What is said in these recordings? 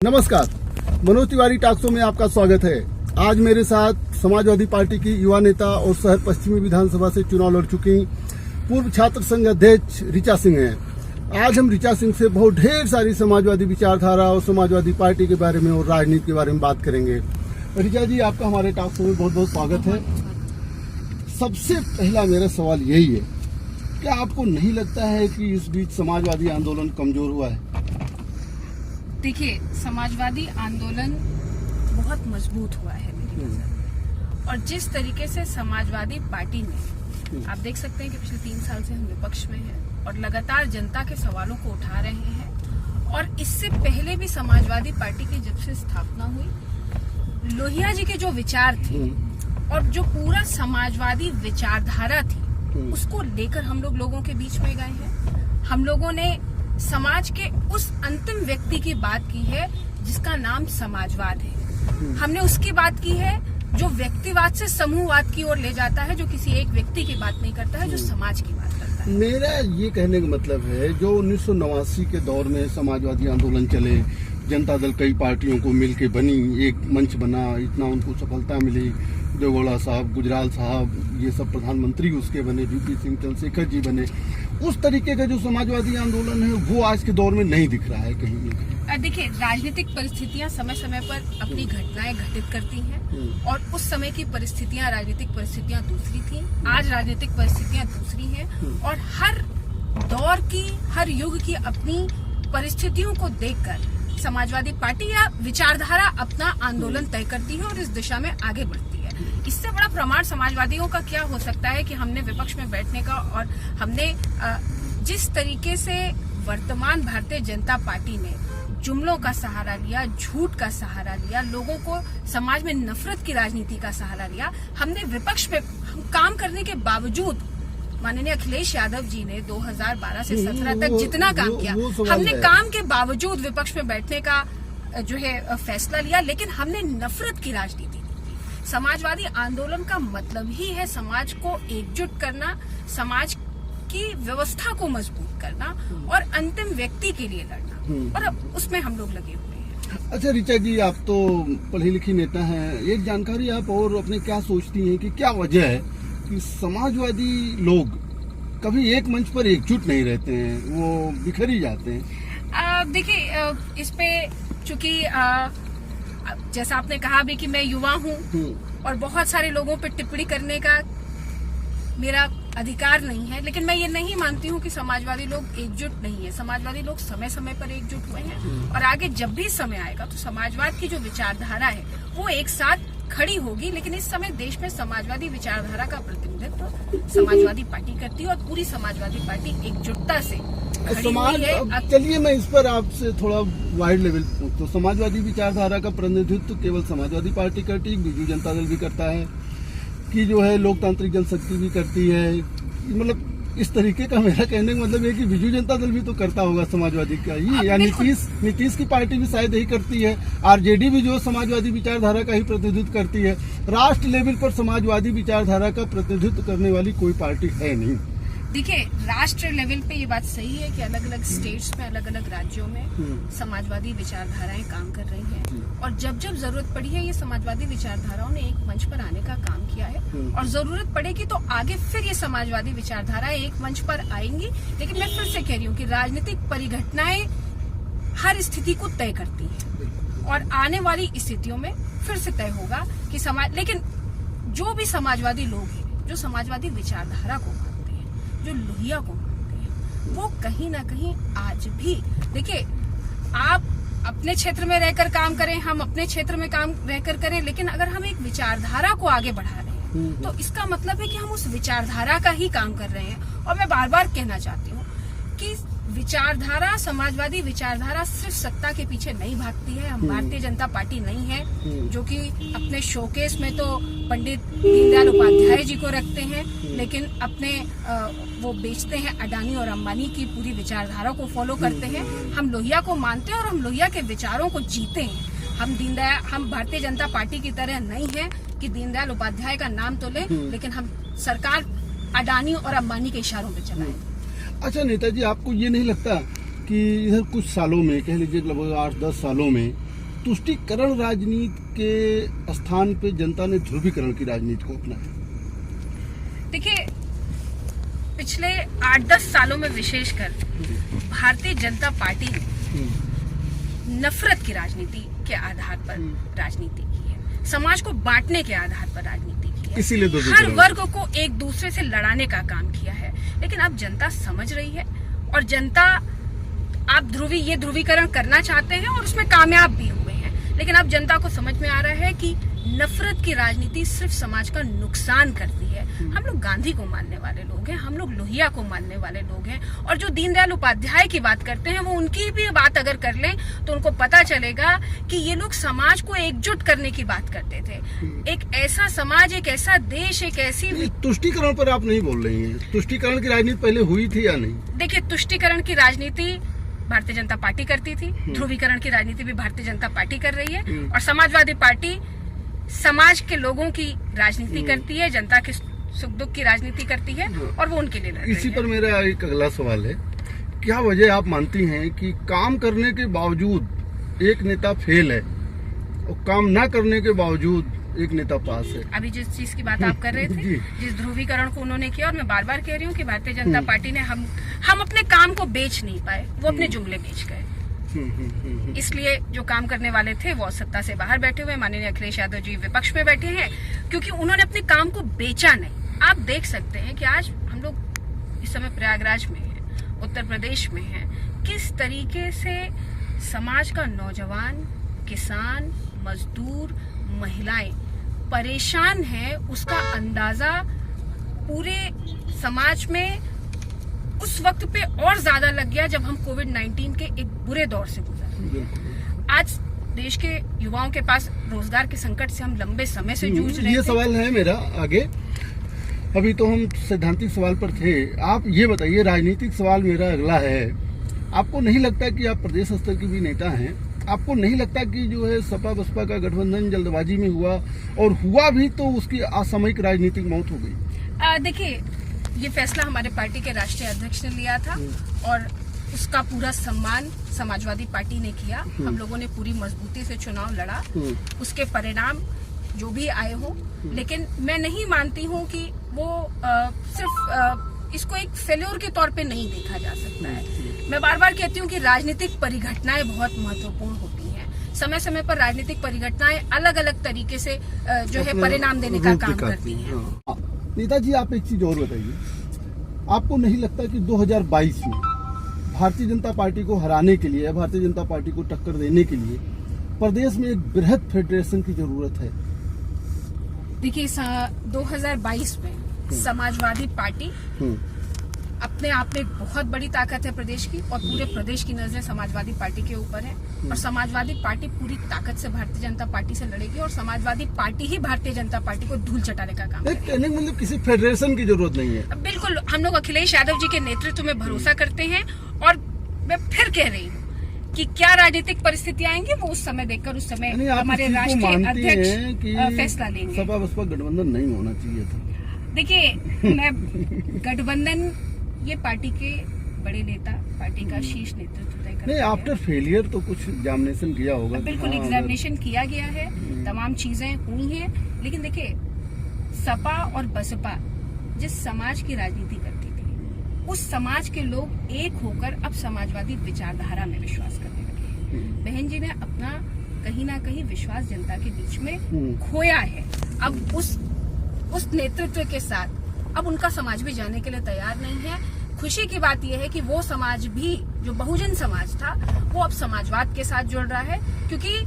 नमस्कार, Manoj Tiwari talk show में आपका स्वागत है। आज मेरे साथ समाजवादी पार्टी की युवा नेता और शहर पश्चिमी विधानसभा से चुनाव लड़ चुकी पूर्व छात्र संघ अध्यक्ष ऋचा सिंह हैं। आज हम ऋचा सिंह से बहुत ढेर सारी समाजवादी विचारधारा और समाजवादी पार्टी के बारे में और राजनीति के बारे में बात करेंगे। ऋचा जी, आपका हमारे टॉक शो में बहुत बहुत स्वागत है। सबसे पहला मेरा सवाल यही है, क्या आपको नहीं लगता है कि इस बीच समाजवादी आंदोलन कमजोर हुआ है? देखिए, समाजवादी आंदोलन बहुत मजबूत हुआ है मेरी नजर। और जिस तरीके से समाजवादी पार्टी ने, आप देख सकते हैं कि पिछले 3 साल से हम विपक्ष में हैं और लगातार जनता के सवालों को उठा रहे हैं। और इससे पहले भी समाजवादी पार्टी की जब से स्थापना हुई, लोहिया जी के जो विचार थे और जो पूरा समाजवादी विचारधारा थी, उसको लेकर हम लोगों के बीच में गए हैं। हम लोगों ने समाज के उस अंतिम व्यक्ति की बात की है जिसका नाम समाजवाद है। हमने उसकी बात की है जो व्यक्तिवाद से समूहवाद की ओर ले जाता है, जो किसी एक व्यक्ति की बात नहीं करता है, जो समाज की बात करता है। मेरा ये कहने का मतलब है, जो 1989 के दौर में समाजवादी आंदोलन चले, जनता दल कई पार्टियों को मिलके बनी, एक मंच बना, इतना उनको सफलता मिली, देवगौड़ा साहब, गुजराल साहब, ये सब प्रधानमंत्री उसके बने, वीपी सिंह, चंद्रशेखर जी बने। उस तरीके का जो समाजवादी आंदोलन है वो आज के दौर में नहीं दिख रहा है कहीं भी। देखिए, राजनीतिक परिस्थितियां समय समय पर अपनी घटनाएं घटित करती हैं और उस समय की परिस्थितियां, राजनीतिक परिस्थितियां दूसरी थी। आज राजनीतिक परिस्थितियां दूसरी हैं और हर दौर की, हर युग की अपनी परिस्थितियों को देखकर समाजवादी पार्टी या विचारधारा अपना आंदोलन तय करती है और इस दिशा में आगे बढ़ती है। इससे बड़ा प्रमाण समाजवादियों का क्या हो सकता है कि हमने विपक्ष में बैठने का, और हमने जिस तरीके से वर्तमान भारतीय जनता पार्टी ने जुमलों का सहारा लिया, झूठ का सहारा लिया, लोगों को समाज में नफरत की राजनीति का सहारा लिया। हमने विपक्ष में काम करने के बावजूद, माननीय अखिलेश यादव जी ने 2012 से 17 तक जितना काम किया, हमने काम के बावजूद विपक्ष में बैठने का जो है फैसला लिया, लेकिन हमने नफरत की राजनीति। समाजवादी आंदोलन का मतलब ही है समाज को एकजुट करना, समाज की व्यवस्था को मजबूत करना और अंतिम व्यक्ति के लिए लड़ना, और अब उसमें हम लोग लगे हुए हैं। अच्छा ऋचा जी, आप तो पढ़ी लिखी नेता हैं, एक जानकारी आप और अपने क्या सोचती हैं कि क्या वजह है कि समाजवादी लोग कभी एक मंच पर एकजुट नहीं रहते हैं, वो बिखर ही जाते हैं? देखिए, इस पे चूंकि जैसा आपने कहा भी कि मैं युवा हूँ और बहुत सारे लोगों पे टिप्पणी करने का मेरा अधिकार नहीं है, लेकिन मैं ये नहीं मानती हूँ कि समाजवादी लोग एकजुट नहीं है। समाजवादी लोग समय समय पर एकजुट हुए हैं और आगे जब भी समय आएगा तो समाजवाद की जो विचारधारा है वो एक साथ खड़ी होगी। लेकिन इस समय देश में समाजवादी विचारधारा का प्रतिनिधित्व समाजवादी पार्टी करती है और पूरी समाजवादी पार्टी एकजुटता से खड़ी हुई है। चलिए मैं इस पर आपसे थोड़ा वाइड लेवल तो समाजवादी विचारधारा का प्रतिनिधित्व केवल समाजवादी पार्टी करती है, बीजू जनता दल भी करता है, कि जो है लोकतांत्रिक जनशक्ति भी करती है, मतलब इस तरीके का मेरा कहने का मतलब है कि बीजू जनता दल भी तो करता होगा समाजवादी का ही, या नीतीश की पार्टी भी शायद यही करती है, आरजेडी भी जो समाजवादी विचारधारा का ही प्रतिनिधित्व करती है। राष्ट्र लेवल पर समाजवादी विचारधारा का प्रतिनिधित्व करने वाली कोई पार्टी है नहीं। देखिए, राष्ट्र लेवल पे ये बात सही है कि अलग अलग स्टेट्स में, अलग अलग राज्यों में समाजवादी विचारधाराएं काम कर रही हैं और जब जब जरूरत पड़ी है ये समाजवादी विचारधाराओं ने एक मंच पर आने का काम किया है और जरूरत पड़ेगी तो आगे फिर ये समाजवादी विचारधाराएं एक मंच पर आएंगी। लेकिन मैं फिर से कह रही हूँ कि राजनीतिक परिघटनाएं हर स्थिति को तय करती है और आने वाली स्थितियों में फिर से तय होगा कि लेकिन जो भी समाजवादी लोग हैं, जो समाजवादी विचारधारा को, जो लोहिया को मानते हैं, वो कहीं ना कहीं आज भी, देखिए, आप अपने क्षेत्र में रहकर काम करें, हम अपने क्षेत्र में काम रहकर करें, लेकिन अगर हम एक विचारधारा को आगे बढ़ा रहे हैं तो इसका मतलब है कि हम उस विचारधारा का ही काम कर रहे हैं। और मैं बार बार कहना चाहती हूँ कि विचारधारा, समाजवादी विचारधारा सिर्फ सत्ता के पीछे नहीं भागती है। हम भारतीय जनता पार्टी नहीं है जो कि अपने शोकेस में तो पंडित दीनदयाल उपाध्याय जी को रखते हैं, लेकिन अपने वो बेचते हैं अडानी और अंबानी की पूरी विचारधारा को फॉलो करते हैं। हम लोहिया को मानते हैं और हम लोहिया के विचारों को जीते हैं। हम भारतीय जनता पार्टी की तरह नहीं है कि दीनदयाल उपाध्याय का नाम तो ले, लेकिन हम सरकार अडानी और अंबानी के इशारों पे चलाएं। अच्छा नेताजी, आपको ये नहीं लगता कि इधर कुछ सालों में, कह लीजिए लगभग 8-10 सालों में तुष्टीकरण राजनीति के स्थान पे जनता ने ध्रुवीकरण की राजनीति को अपनाया। देखिए, पिछले 8-10 सालों में विशेषकर भारतीय जनता पार्टी ने नफरत की राजनीति के आधार पर राजनीति की है, समाज को बांटने के आधार पर राजनीति की है, इसीलिए हर वर्ग को एक दूसरे से लड़ाने का काम किया है। लेकिन अब जनता समझ रही है और जनता, आप ये ध्रुवीकरण करना चाहते हैं और उसमें कामयाब भी हुए हैं, लेकिन अब जनता को समझ में आ रहा है कि नफरत की राजनीति सिर्फ समाज का नुकसान करती है। हम लोग गांधी को मानने वाले लोग हैं, हम लोग लोहिया को मानने वाले लोग हैं, और जो दीनदयाल उपाध्याय की बात करते हैं वो उनकी भी बात अगर कर लें तो उनको पता चलेगा कि ये लोग समाज को एकजुट करने की बात करते थे। एक ऐसा समाज, एक ऐसा देश, एक ऐसी। तुष्टीकरण पर आप नहीं बोल रही हैं, तुष्टीकरण की राजनीति पहले हुई थी या नहीं? देखिए, तुष्टीकरण की राजनीति भारतीय जनता पार्टी करती थी, ध्रुवीकरण की राजनीति भी भारतीय जनता पार्टी कर रही है, और समाजवादी पार्टी समाज के लोगों की राजनीति करती है, जनता के सुख दुख की राजनीति करती है, और वो उनके लिए लड़ रही है। इसी पर मेरा एक अगला सवाल है, क्या वजह आप मानती हैं कि काम करने के बावजूद एक नेता फेल है और काम ना करने के बावजूद एक नेता पास है? अभी जिस चीज की बात आप कर रहे थे, जिस ध्रुवीकरण को उन्होंने किया, और मैं बार बार कह रही हूँ कि भारतीय जनता पार्टी ने हम अपने काम को बेच नहीं पाए, वो अपने जुमले बेच गए। इसलिए जो काम करने वाले थे वो सत्ता से बाहर बैठे हुए, माननीय अखिलेश यादव जी विपक्ष में बैठे हैं, क्योंकि उन्होंने अपने काम को बेचा नहीं। आप देख सकते हैं कि आज हम लोग इस समय प्रयागराज में हैं, उत्तर प्रदेश में हैं, किस तरीके से समाज का नौजवान, किसान, मजदूर, महिलाएं परेशान है, उसका अंदाजा पूरे समाज में उस वक्त पे और ज्यादा लग गया जब हम कोविड-19 के एक बुरे दौर से गुजरे। आज देश के युवाओं के पास रोजगार के संकट से हम लंबे समय से जूझ रहे थे। ये सवाल है मेरा आगे, अभी तो हम सैद्धांतिक सवाल पर थे, आप ये बताइए, राजनीतिक सवाल मेरा अगला है। आपको नहीं लगता कि आप प्रदेश स्तर के भी नेता हैं, आपको नहीं लगता कि जो है सपा बसपा का गठबंधन जल्दबाजी में हुआ, और हुआ भी तो उसकी असामयिक राजनीतिक मौत हो गई? देखिए, ये फैसला हमारे पार्टी के राष्ट्रीय अध्यक्ष ने लिया था, और उसका पूरा सम्मान समाजवादी पार्टी ने किया। हम लोगों ने पूरी मजबूती से चुनाव लड़ा, उसके परिणाम जो भी आए हो, लेकिन मैं नहीं मानती हूँ कि वो सिर्फ इसको एक फेल्योर के तौर पे नहीं देखा जा सकता है। मैं बार बार कहती हूँ कि राजनीतिक परिघटनाएं बहुत महत्वपूर्ण होती हैं। समय समय पर राजनीतिक परिघटनाएं अलग अलग तरीके से जो है परिणाम देने का काम करती हैं। नेताजी, आप एक चीज और बताइए, आपको नहीं लगता कि 2022 में भारतीय जनता पार्टी को हराने के लिए, भारतीय जनता पार्टी को टक्कर देने के लिए प्रदेश में एक बृहद फेडरेशन की जरूरत है? देखिए, 2022 में समाजवादी पार्टी अपने आप में एक बहुत बड़ी ताकत है प्रदेश की, और पूरे प्रदेश की नजरें समाजवादी पार्टी के ऊपर है, और समाजवादी पार्टी पूरी ताकत से भारतीय जनता पार्टी से लड़ेगी, और समाजवादी पार्टी ही भारतीय जनता पार्टी को धूल चटाने का काम करेगी। मतलब किसी फेडरेशन की जरूरत नहीं है। बिल्कुल, हम लोग अखिलेश यादव जी के नेतृत्व में भरोसा करते हैं, और मैं फिर कह रही हूँ कि क्या राजनीतिक परिस्थितियां आएंगी वो उस समय देखकर, उस समय हमारे राष्ट्रीय अध्यक्ष फैसला लेंगे। सपा बसपा गठबंधन नहीं होना चाहिए था। देखिए, मैं गठबंधन ये पार्टी के बड़े नेता, पार्टी का शीर्ष नेतृत्व तय करता है। आफ्टर फेलियर तो कुछ एग्जामिनेशन किया होगा? बिल्कुल, एग्जामिनेशन किया गया है, तमाम चीजें हुई हैं, लेकिन देखिए, सपा और बसपा जिस समाज की राजनीति करती थी, उस समाज के लोग एक होकर अब समाजवादी विचारधारा में विश्वास करने लगे। बहन जी ने अपना कहीं ना कहीं विश्वास जनता के बीच में खोया है। अब उस नेतृत्व के साथ अब उनका समाज भी जाने के लिए तैयार नहीं है। खुशी की बात यह है कि वो समाज भी, जो बहुजन समाज था, वो अब समाजवाद के साथ जुड़ रहा है, क्योंकि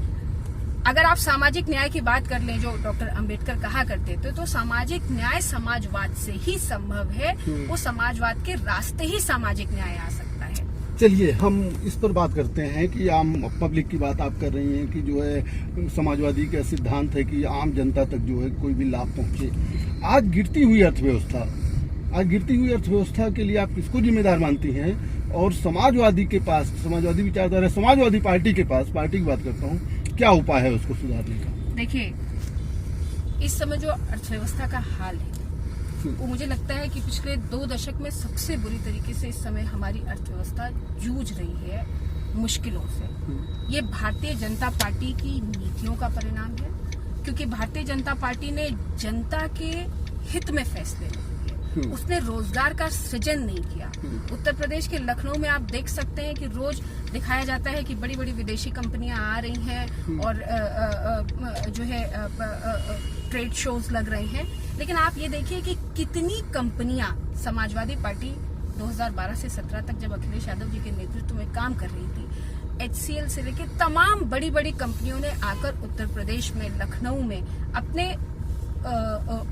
अगर आप सामाजिक न्याय की बात कर लें, जो डॉक्टर अंबेडकर कहा करते थे, तो सामाजिक न्याय समाजवाद से ही संभव है। वो समाजवाद के रास्ते ही सामाजिक न्याय आ सकता है। चलिए, हम इस पर बात करते हैं कि आम पब्लिक की बात आप कर रही हैं कि जो है समाजवादी का सिद्धांत है कि आम जनता तक जो है कोई भी लाभ पहुंचे। आज गिरती हुई अर्थव्यवस्था के लिए आप किसको जिम्मेदार मानती हैं? और समाजवादी के पास, समाजवादी विचारधारा, समाजवादी पार्टी के पास, पार्टी की बात करता हूँ, क्या उपाय है उसको सुधारने का? देखिए, इस समय जो अर्थव्यवस्था का हाल है, वो मुझे लगता है कि पिछले 2 दशक में सबसे बुरी तरीके से इस समय हमारी अर्थव्यवस्था जूझ रही है। मुश्किलों से, ये भारतीय जनता पार्टी की नीतियों का परिणाम है, क्योंकि भारतीय जनता पार्टी ने जनता के हित में फैसले लिए, उसने रोजगार का सृजन नहीं किया। उत्तर प्रदेश के लखनऊ में आप देख सकते हैं कि रोज दिखाया जाता है कि बड़ी बड़ी विदेशी कंपनियां आ रही हैं और जो है ट्रेड शोज लग रहे हैं, लेकिन आप ये देखिए कि कितनी कंपनियां समाजवादी पार्टी 2012 से 17 तक जब अखिलेश यादव जी के नेतृत्व में काम कर रही थी, HCL से लेकर तमाम बड़ी बड़ी कंपनियों ने आकर उत्तर प्रदेश में लखनऊ में अपने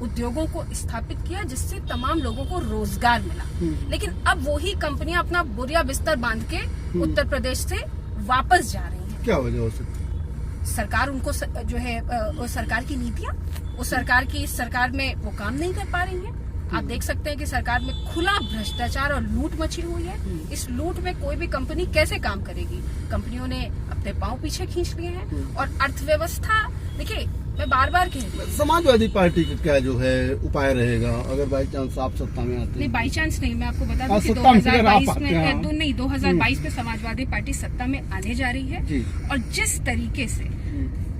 उद्योगों को स्थापित किया, जिससे तमाम लोगों को रोजगार मिला। लेकिन अब वही कंपनियां अपना बोरिया बिस्तर बांध के उत्तर प्रदेश से वापस जा रही हैं। क्या वजह हो सकती है? सरकार उनको जो है वो सरकार की नीतियां, वो सरकार की इस सरकार में वो काम नहीं कर पा रही हैं। आप देख सकते हैं कि सरकार में खुला भ्रष्टाचार और लूट मची हुई है। इस लूट में कोई भी कंपनी कैसे काम करेगी? कंपनियों ने अपने पांव पीछे खींच लिए हैं और अर्थव्यवस्था, देखिए मैं बार बार कह रही हूँ, समाजवादी पार्टी का क्या जो है उपाय रहेगा अगर बाई चांस आप सत्ता में आते नहीं हैं? बाई चांस नहीं, मैं आपको बता दूं कि सत्ता में 2022 आप में आते हैं। 2022 में समाजवादी पार्टी सत्ता में आने जा रही है। जी। और जिस तरीके से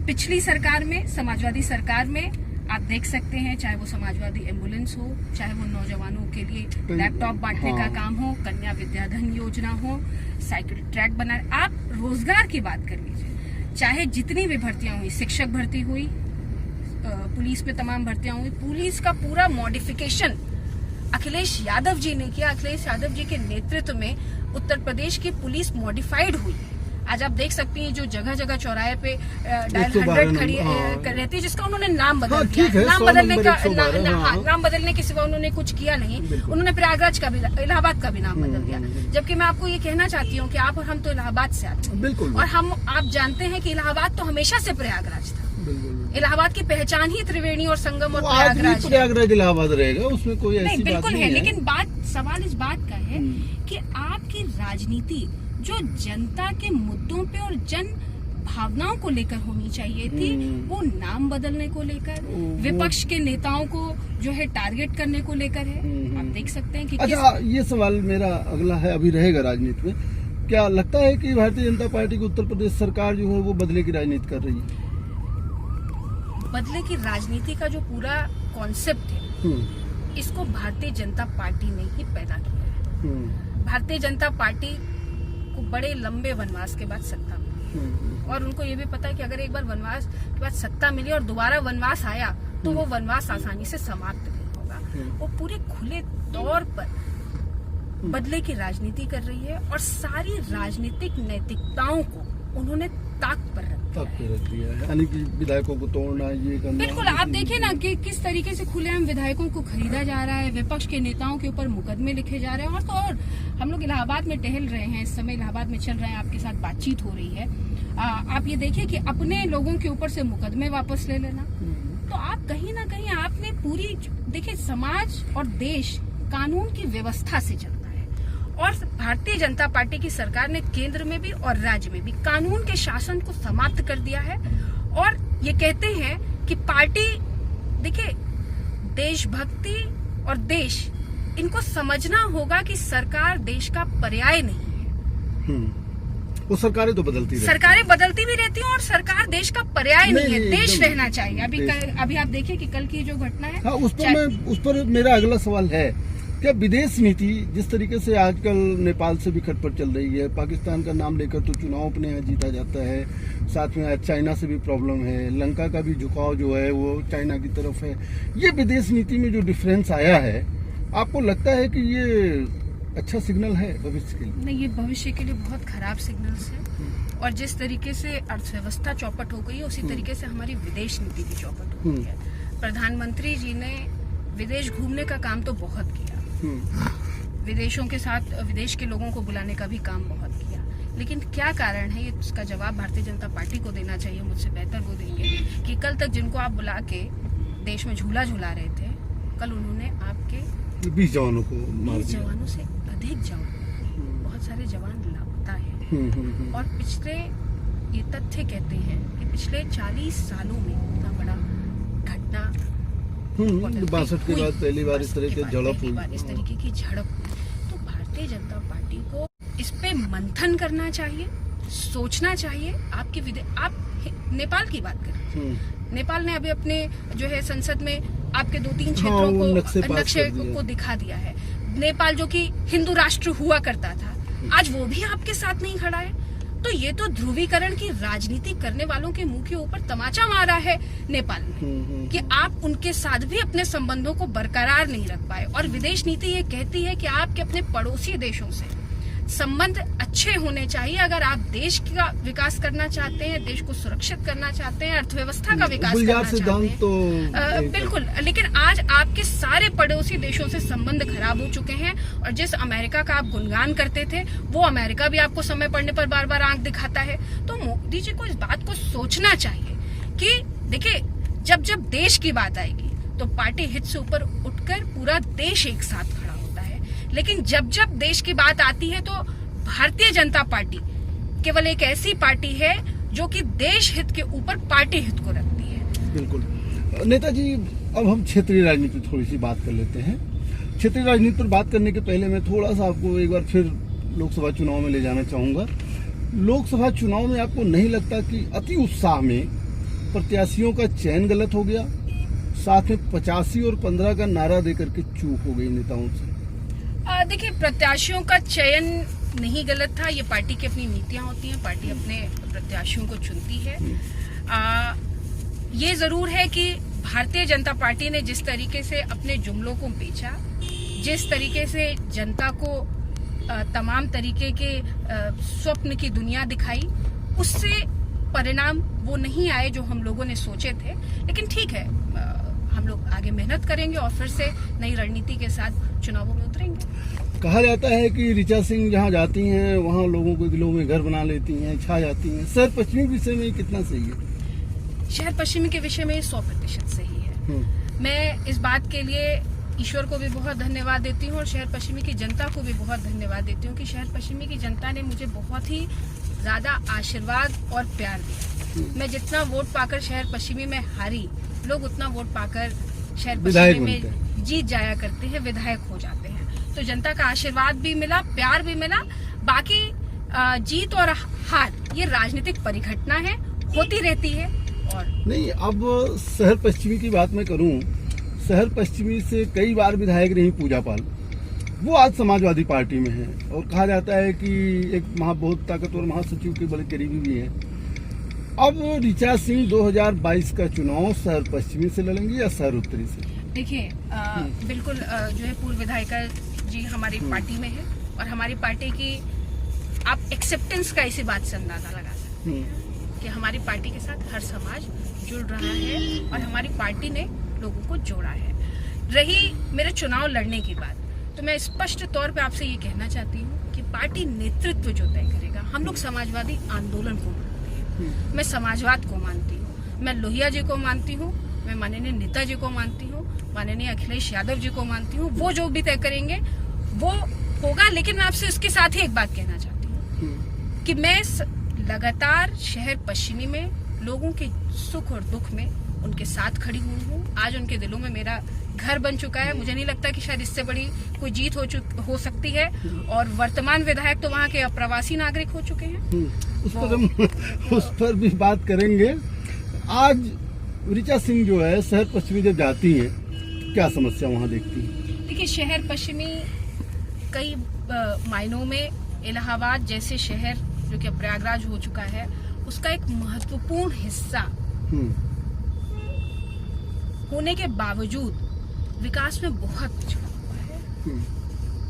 पिछली सरकार में, समाजवादी सरकार में आप देख सकते हैं, चाहे वो समाजवादी एम्बुलेंस हो, चाहे वो नौजवानों के लिए लैपटॉप बांटने का काम हो, कन्या विद्याधन योजना हो, साइकिल ट्रैक बना, आप रोजगार की बात कर लीजिए, चाहे जितनी भी भर्तियां हुई, शिक्षक भर्ती हुई, पुलिस में तमाम भर्तियां हुई, पुलिस का पूरा मॉडिफिकेशन अखिलेश यादव जी ने किया। अखिलेश यादव जी के नेतृत्व में उत्तर प्रदेश की पुलिस मॉडिफाइड हुई। आज आप देख सकती हैं जो जगह जगह चौराहे पे डायल 100 खड़ी रहती है, जिसका उन्होंने नाम बदल दिया। नाम बदलने के सिवा उन्होंने कुछ किया नहीं। उन्होंने प्रयागराज का भी, इलाहाबाद का भी नाम बदल दिया। जबकि मैं आपको ये कहना चाहती हूँ कि आप और हम तो इलाहाबाद से आते हैं, बिल्कुल, और आप जानते हैं कि इलाहाबाद तो हमेशा से प्रयागराज था। इलाहाबाद की पहचान ही त्रिवेणी और संगम और प्रयागराज इलाहाबाद रहेगा, उसमें कोई ऐसी नहीं, बिल्कुल बात है। नहीं लेकिन सवाल इस बात का है कि आपकी राजनीति जो जनता के मुद्दों पे और जन भावनाओं को लेकर होनी चाहिए थी, वो नाम बदलने को लेकर, विपक्ष के नेताओं को जो है टारगेट करने को लेकर है। आप देख सकते हैं कि अच्छा, ये सवाल मेरा अगला है, अभी रहेगा राजनीति में, क्या लगता है कि भारतीय जनता पार्टी की उत्तर प्रदेश सरकार जो है वो बदले की राजनीति कर रही है? बदले की राजनीति का जो पूरा कॉन्सेप्ट है, इसको भारतीय जनता पार्टी ने ही पैदा किया है। भारतीय जनता पार्टी को बड़े लंबे वनवास के बाद सत्ता मिली, और उनको ये भी पता है कि अगर एक बार वनवास के बाद सत्ता मिली और दोबारा वनवास आया तो वो वनवास आसानी से समाप्त नहीं होगा। वो पूरे खुले तौर पर बदले की राजनीति कर रही है और सारी राजनीतिक नैतिकताओं को उन्होंने ताक पर रख दिया है। यानी कि विधायकों को तोड़ना, ये करना। बिल्कुल, आप देखिए ना कि किस तरीके से खुलेआम विधायकों को खरीदा जा रहा है, विपक्ष के नेताओं के ऊपर मुकदमे लिखे जा रहे हैं। और तो और हम लोग इलाहाबाद में टहल रहे हैं, इस समय इलाहाबाद में चल रहे हैं, आपके साथ बातचीत हो रही है। आप ये देखिए कि अपने लोगों के ऊपर से मुकदमे वापस ले लेना, तो आप कहीं ना कहीं आपने पूरी, देखिए समाज और देश कानून की व्यवस्था से चलता है, और भारतीय जनता पार्टी की सरकार ने केंद्र में भी और राज्य में भी कानून के शासन को समाप्त कर दिया है। और ये कहते हैं कि पार्टी, देखिए देशभक्ति और देश, इनको समझना होगा कि सरकार देश का पर्याय नहीं है। वो सरकारें तो बदलती रहती, सरकारें बदलती भी रहती हैं और सरकार देश का पर्याय नहीं है, देश रहना चाहिए। अभी आप देखिए कि कल की जो घटना है, हाँ, उस पर मेरा अगला सवाल है, क्या विदेश नीति जिस तरीके से आजकल नेपाल से भी खटपट चल रही है, पाकिस्तान का नाम लेकर तो चुनाव अपने यहाँ जीता जाता है, साथ में चाइना से भी प्रॉब्लम है, लंका का भी झुकाव जो है वो चाइना की तरफ है, ये विदेश नीति में जो डिफरेंस आया है, आपको लगता है कि ये अच्छा सिग्नल है भविष्य के लिए? नहीं, ये भविष्य के लिए बहुत खराब सिग्नल्स है। और जिस तरीके से अर्थव्यवस्था चौपट हो गई है, उसी तरीके से हमारी विदेश नीति भी चौपट हो गई है। प्रधानमंत्री जी ने विदेश घूमने का काम तो बहुत किया, विदेशों के साथ विदेश के लोगों को बुलाने का भी काम बहुत किया, लेकिन क्या कारण है, ये उसका जवाब भारतीय जनता पार्टी को देना चाहिए। मुझसे बेहतर वो देंगे कि कल तक जिनको आप बुला के देश में झूला झूला रहे थे, कल उन्होंने आपके 20 जवानों को मार दिया। 20 जवानों से अधिक जवान, बहुत सारे जवान लापता है। और पिछले, ये तथ्य कहते हैं कि पिछले 40 सालों में इतना बड़ा घटना 62 के बाद पहली बार इस तरह की झड़प हुई, इस तरीके की झड़प हुई। तो भारतीय जनता पार्टी को इस पे मंथन करना चाहिए सोचना चाहिए। आप नेपाल की बात करें, नेपाल ने अभी अपने जो है संसद में आपके 2-3 क्षेत्रों वो को नक्शे को दिखा दिया है। नेपाल जो कि हिंदू राष्ट्र हुआ करता था, आज वो भी आपके साथ नहीं खड़ा है। तो ये तो ध्रुवीकरण की राजनीति करने वालों के मुंह के ऊपर तमाचा मारा है नेपाल ने कि आप उनके साथ भी अपने संबंधों को बरकरार नहीं रख पाए। और विदेश नीति ये कहती है कि आपके अपने पड़ोसी देशों से संबंध अच्छे होने चाहिए। अगर आप देश का विकास करना चाहते हैं, देश को सुरक्षित करना चाहते हैं, अर्थव्यवस्था का विकास करना चाहते हैं, तो बिल्कुल। लेकिन आज आपके सारे पड़ोसी देशों से संबंध खराब हो चुके हैं। और जिस अमेरिका का आप गुणगान करते थे, वो अमेरिका भी आपको समय पड़ने पर बार बार आंख दिखाता है। तो मोदी जी को इस बात को सोचना चाहिए कि देखिए, जब जब देश की बात आएगी तो पार्टी हित से ऊपर उठकर पूरा देश एक साथ खड़ा होता है। लेकिन जब जब देश की बात आती है तो भारतीय जनता पार्टी केवल एक ऐसी पार्टी है जो कि देश हित के ऊपर पार्टी हित को रखती है। बिल्कुल। नेताजी, अब हम क्षेत्रीय राजनीति थोड़ी सी बात कर लेते हैं। क्षेत्रीय राजनीति पर बात करने के पहले मैं थोड़ा सा आपको एक बार फिर लोकसभा चुनाव में ले जाना चाहूंगा। लोकसभा चुनाव में आपको नहीं लगता कि अति उत्साह में प्रत्याशियों का चयन गलत हो गया, साथ में 85 और 15 का नारा देकर के चूक हो गई नेताओं से? देखिए, प्रत्याशियों का चयन नहीं गलत था। ये पार्टी की अपनी नीतियां होती हैं, पार्टी अपने प्रत्याशियों को चुनती है। ये जरूर है कि भारतीय जनता पार्टी ने जिस तरीके से अपने जुमलों को बेचा, जिस तरीके से जनता को तमाम तरीके के स्वप्न की दुनिया दिखाई, उससे परिणाम वो नहीं आए जो हम लोगों ने सोचे थे। लेकिन ठीक है, हम लोग आगे मेहनत करेंगे और फिर से नई रणनीति के साथ चुनावों में उतरेंगे। कहा जाता है कि ऋचा सिंह जहां जाती हैं वहां लोगों को दिलों में घर बना लेती हैं, छा जाती हैं। शहर पश्चिमी विषय में कितना सही है? शहर पश्चिमी के विषय में 100% सही है। मैं इस बात के लिए ईश्वर को भी बहुत धन्यवाद देती हूँ और शहर पश्चिमी की जनता को भी बहुत धन्यवाद देती हूँ कि शहर पश्चिमी की जनता ने मुझे बहुत ही ज्यादा आशीर्वाद और प्यार दिया। मैं जितना वोट पाकर शहर पश्चिमी में हारी, लोग उतना वोट पाकर शहर पश्चिमी में जीत जाया करते हैं, विधायक हो जाते हैं। तो जनता का आशीर्वाद भी मिला, प्यार भी मिला। बाकी जीत और हार ये राजनीतिक परिघटना है, होती रहती है। और नहीं, अब शहर पश्चिमी की बात मैं करूं, शहर पश्चिमी से कई बार विधायक रही पूजा पाल, वो आज समाजवादी पार्टी में है और कहा जाता है कि एक बहुत ताकतवर महासचिव के बड़े करीबी भी हैं। अब ऋचा सिंह 2022 का चुनाव शहर पश्चिमी से लड़ेंगी या शहर उत्तरी से? देखिए, बिल्कुल जो है पूर्व विधायिका जी हमारी पार्टी में है और हमारी पार्टी की आप एक्सेप्टेंस का इसी बात से अंदाजा लगा सकते हैं कि हमारी पार्टी के साथ हर समाज जुड़ रहा है और हमारी पार्टी ने लोगों को जोड़ा है। रही मेरे चुनाव लड़ने की बात, तो मैं स्पष्ट तौर पे आपसे ये कहना चाहती हूँ कि पार्टी नेतृत्व जो तय करेगा। हम लोग समाजवादी आंदोलन को मानते हैं, मैं समाजवाद को मानती हूँ, मैं लोहिया जी को मानती हूँ, मैं माननीय नेताजी को मानती हूँ, माननीय अखिलेश यादव जी को मानती हूँ। वो जो भी तय करेंगे वो होगा। लेकिन मैं आपसे इसके साथ ही एक बात कहना चाहती हूँ कि मैं लगातार शहर पश्चिमी में लोगों के सुख और दुख में उनके साथ खड़ी हुई हूँ। आज उनके दिलों में मेरा घर बन चुका है। मुझे नहीं लगता कि शायद इससे बड़ी कोई जीत हो सकती है। और वर्तमान विधायक तो वहाँ के अप्रवासी नागरिक हो चुके हैं। उस पर भी बात करेंगे। आज ऋचा सिंह जो है शहर पश्चिमी जब जाती है, क्या समस्या वहाँ देखती है? देखिए, शहर पश्चिमी कई मायनों में इलाहाबाद जैसे शहर जो कि प्रयागराज हो चुका है, उसका एक महत्वपूर्ण हिस्सा होने के बावजूद विकास में बहुत पिछड़ा हुआ है।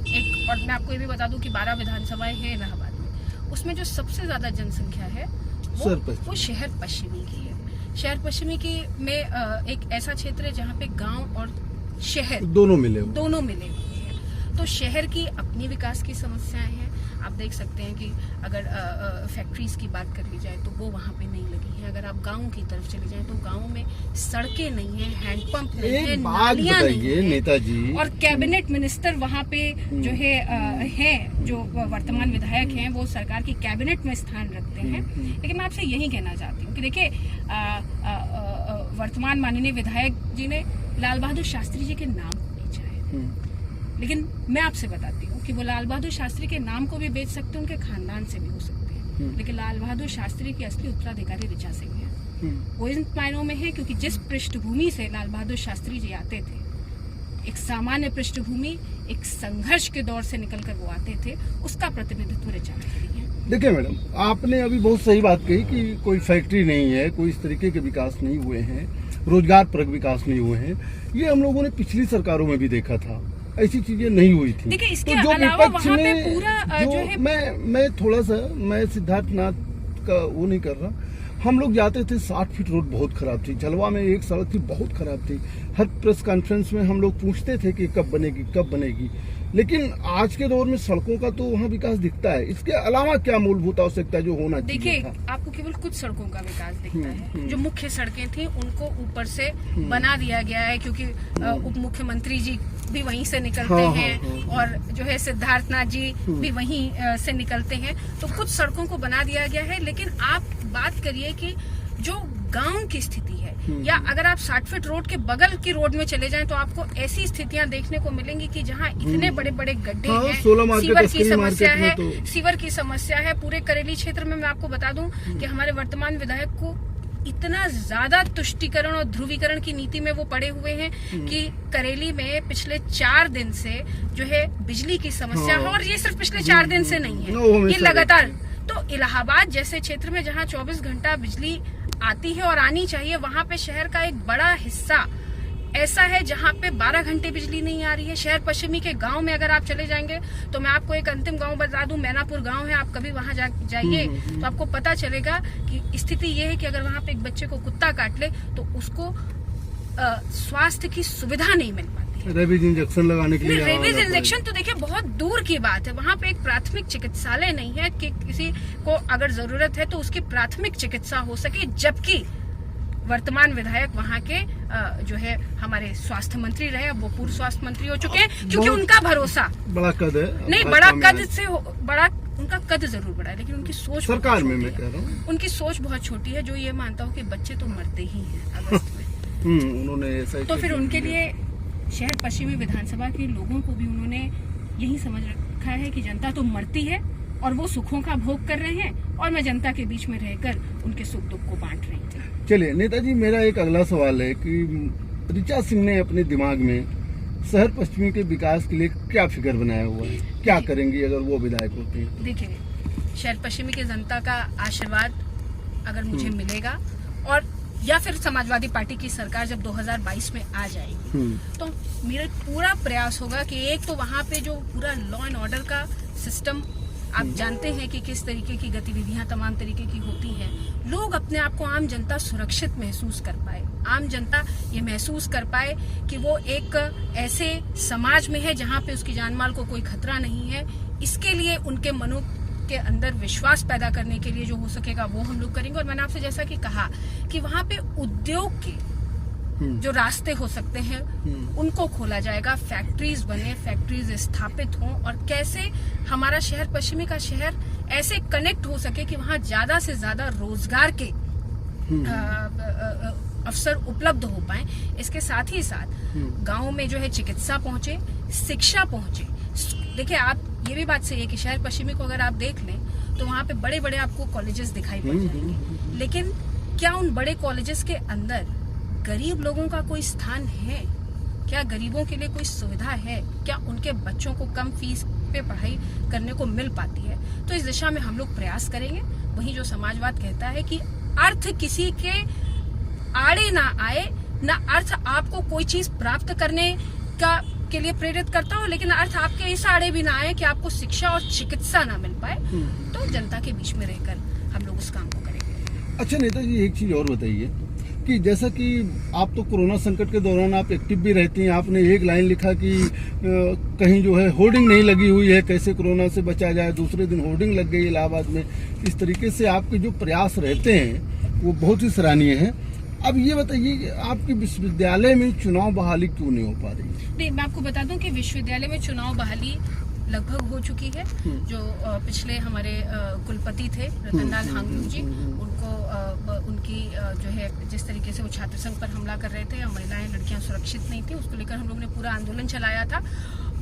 एक और मैं आपको ये भी बता दूं कि 12 विधानसभाएं हैं इलाहाबाद में, उसमें जो सबसे ज्यादा जनसंख्या है वो शहर पश्चिमी की है। शहर पश्चिमी की में एक ऐसा क्षेत्र है जहाँ पे गांव और शहर दोनों मिले हुए हैं। तो शहर की अपनी विकास की समस्याएं हैं। आप देख सकते हैं कि अगर फैक्ट्रीज की बात कर ली जाए तो वो वहाँ पे नहीं लगी है। अगर आप गाँव की तरफ चले जाएं तो गाँव में सड़कें नहीं है, हैंडपंप नहीं है, नालियां नहीं है। नेताजी और कैबिनेट मिनिस्टर वहाँ पे जो है जो वर्तमान विधायक हैं, वो सरकार की कैबिनेट में स्थान रखते हैं। लेकिन मैं आपसे यही कहना चाहती हूँ कि देखिए, वर्तमान माननीय विधायक जी ने लाल बहादुर शास्त्री जी के नाम को बेचा है। लेकिन मैं आपसे बताती हूँ कि वो लाल बहादुर शास्त्री के नाम को भी बेच सकते हैं, उनके खानदान से भी हो सकते हैं। लेकिन लाल बहादुर शास्त्री की असली उत्तराधिकारी ऋचा सिंह है। वो इन मायनों में है क्योंकि जिस पृष्ठभूमि से लाल बहादुर शास्त्री जी आते थे, एक सामान्य पृष्ठभूमि, एक संघर्ष के दौर से निकलकर वो आते थे, उसका प्रतिनिधित्व ऋचा ने करी है। देखिए मैडम, आपने अभी बहुत सही बात कही कि कोई फैक्ट्री नहीं है, कोई इस तरीके के विकास नहीं हुए हैं, रोजगार परक विकास नहीं हुए हैं। ये हम लोगों ने पिछली सरकारों में भी देखा था, ऐसी चीजें नहीं हुई थी। देखिए, इसके तो जो अलावा विपक्ष वहाँ पे में पूरा जो है, मैं थोड़ा सा मैं सिद्धार्थनाथ का वो नहीं कर रहा। हम लोग जाते थे, 60 फीट रोड बहुत खराब थी, झलवा में एक सड़क थी बहुत खराब थी। हर प्रेस कॉन्फ्रेंस में हम लोग पूछते थे कि कब बनेगी कब बनेगी। लेकिन आज के दौर में सड़कों का तो वहाँ विकास दिखता है। इसके अलावा क्या मूलभूत आवश्यकता जो होना चाहिए? देखिए, आपको केवल कुछ सड़कों का विकास दिखता है। जो मुख्य सड़कें थी उनको ऊपर से बना दिया गया है, क्योंकि उप मुख्यमंत्री जी भी वहीं से निकलते हैं और जो है सिद्धार्थनाथ जी भी वहीं से निकलते हैं, तो कुछ सड़कों को बना दिया गया है। लेकिन आप बात करिए कि जो गांव की स्थिति है, या अगर आप 60 फीट रोड के बगल की रोड में चले जाएं तो आपको ऐसी स्थितियां देखने को मिलेंगी कि जहां इतने बड़े बड़े गड्ढे हैं, सीवर की समस्या है, सीवर की समस्या है। पूरे करेली क्षेत्र में मैं आपको बता दूं कि हमारे वर्तमान विधायक को इतना ज्यादा तुष्टीकरण और ध्रुवीकरण की नीति में वो पड़े हुए हैं कि करेली में पिछले 4 दिन से जो है बिजली की समस्या है, और ये सिर्फ पिछले 4 दिन से नहीं है, ये लगातार। तो इलाहाबाद जैसे क्षेत्र में जहां 24 घंटा बिजली आती है और आनी चाहिए, वहां पे शहर का एक बड़ा हिस्सा ऐसा है जहां पे 12 घंटे बिजली नहीं आ रही है। शहर पश्चिमी के गांव में अगर आप चले जाएंगे तो मैं आपको एक अंतिम गांव बता दूं, मैनापुर गांव है, आप कभी वहां जाइए तो आपको पता चलेगा कि स्थिति ये है कि अगर वहां पे एक बच्चे को कुत्ता काट ले तो उसको स्वास्थ्य की सुविधा नहीं मिल पाती। रेबीज इंजेक्शन लगाने के लिए, रेबीज इंजेक्शन तो देखिए बहुत दूर की बात है। वहाँ पे एक प्राथमिक चिकित्सालय नहीं है कि किसी को अगर जरूरत है तो उसकी प्राथमिक चिकित्सा हो सके, जबकि वर्तमान विधायक वहाँ के जो है हमारे स्वास्थ्य मंत्री रहे, अब वो पूर्व स्वास्थ्य मंत्री हो चुके हैं, क्योंकि उनका भरोसा बड़ा कद है। नहीं, बड़ा कद से बड़ा, उनका कद जरूर बड़ा है, लेकिन उनकी सोच सरकार में मैं कह रहा हूँ, उनकी सोच बहुत छोटी है, जो ये मानता हो कि बच्चे तो मरते ही हैं अगस्त में। उन्होंने ऐसा तो फिर उनके लिए शहर पश्चिमी विधानसभा के लोगों को भी उन्होंने यही समझ रखा है कि जनता तो मरती है और वो सुखों का भोग कर रहे हैं, और मैं जनता के बीच में रहकर उनके सुख दुख को बांट रही थी। चलिए नेताजी, मेरा एक अगला सवाल है कि ऋचा सिंह ने अपने दिमाग में शहर पश्चिमी के विकास के लिए क्या फिगर बनाया हुआ है, क्या करेंगी अगर वो विधायक होते हैं? देखिए, शहर पश्चिमी की जनता का आशीर्वाद अगर मुझे मिलेगा, और या फिर समाजवादी पार्टी की सरकार जब 2022 में आ जाएगी, तो मेरा पूरा प्रयास होगा कि एक तो वहाँ पे जो पूरा लॉ एंड ऑर्डर का सिस्टम, आप जानते हैं कि किस तरीके की गतिविधियां तमाम तरीके की होती हैं, लोग अपने आप को, आम जनता सुरक्षित महसूस कर पाए, आम जनता ये महसूस कर पाए कि वो एक ऐसे समाज में है जहाँ पे उसकी जानमाल को कोई खतरा नहीं है। इसके लिए उनके मनों के अंदर विश्वास पैदा करने के लिए जो हो सकेगा वो हम लोग करेंगे। और मैंने आपसे जैसा कि कहा कि वहाँ पे उद्योग के जो रास्ते हो सकते हैं उनको खोला जाएगा, फैक्ट्रीज बने, फैक्ट्रीज स्थापित हों, और कैसे हमारा शहर पश्चिमी का शहर ऐसे कनेक्ट हो सके कि वहाँ ज्यादा से ज्यादा रोजगार के अवसर उपलब्ध हो पाए। इसके साथ ही साथ गाँव में जो है चिकित्सा पहुंचे, शिक्षा पहुंचे। देखिए, आप ये भी बात सही है कि शहर पश्चिमी को अगर आप देख लें तो वहाँ पे बड़े बड़े आपको कॉलेजेस दिखाई पड़ जाएंगे, लेकिन क्या उन बड़े कॉलेजेस के अंदर गरीब लोगों का कोई स्थान है? क्या गरीबों के लिए कोई सुविधा है? क्या उनके बच्चों को कम फीस पे पढ़ाई करने को मिल पाती है? तो इस दिशा में हम लोग प्रयास करेंगे। वहीं जो समाजवाद कहता है कि अर्थ किसी के आड़े ना आए, ना अर्थ आपको कोई चीज प्राप्त करने के लिए प्रेरित करता हो, लेकिन अर्थ आपके इस आड़े भी ना आए कि आपको शिक्षा और चिकित्सा ना मिल पाए, तो जनता के बीच में रहकर हम लोग उस काम को करेंगे। अच्छा नेताजी, एक चीज और बताइए कि जैसा कि आप तो कोरोना संकट के दौरान आप एक्टिव भी रहती हैं, आपने एक लाइन लिखा कि कहीं जो है होर्डिंग नहीं लगी हुई है, कैसे कोरोना से बचा जाए, दूसरे दिन होर्डिंग लग गई इलाहाबाद में। इस तरीके से आपके जो प्रयास रहते हैं वो बहुत ही सराहनीय है। अब ये बताइए कि आपके विश्वविद्यालय में चुनाव बहाली क्यों नहीं हो पा रही? नहीं, मैं आपको बता दूं कि विश्वविद्यालय में चुनाव बहाली लगभग हो चुकी है। जो पिछले हमारे कुलपति थे रतनलाल हांगलू जी, उनको उनकी जो है जिस तरीके से वो छात्र संघ पर हमला कर रहे थे, या महिलाएं लड़कियां सुरक्षित नहीं थी, उसको लेकर हम लोग ने पूरा आंदोलन चलाया था।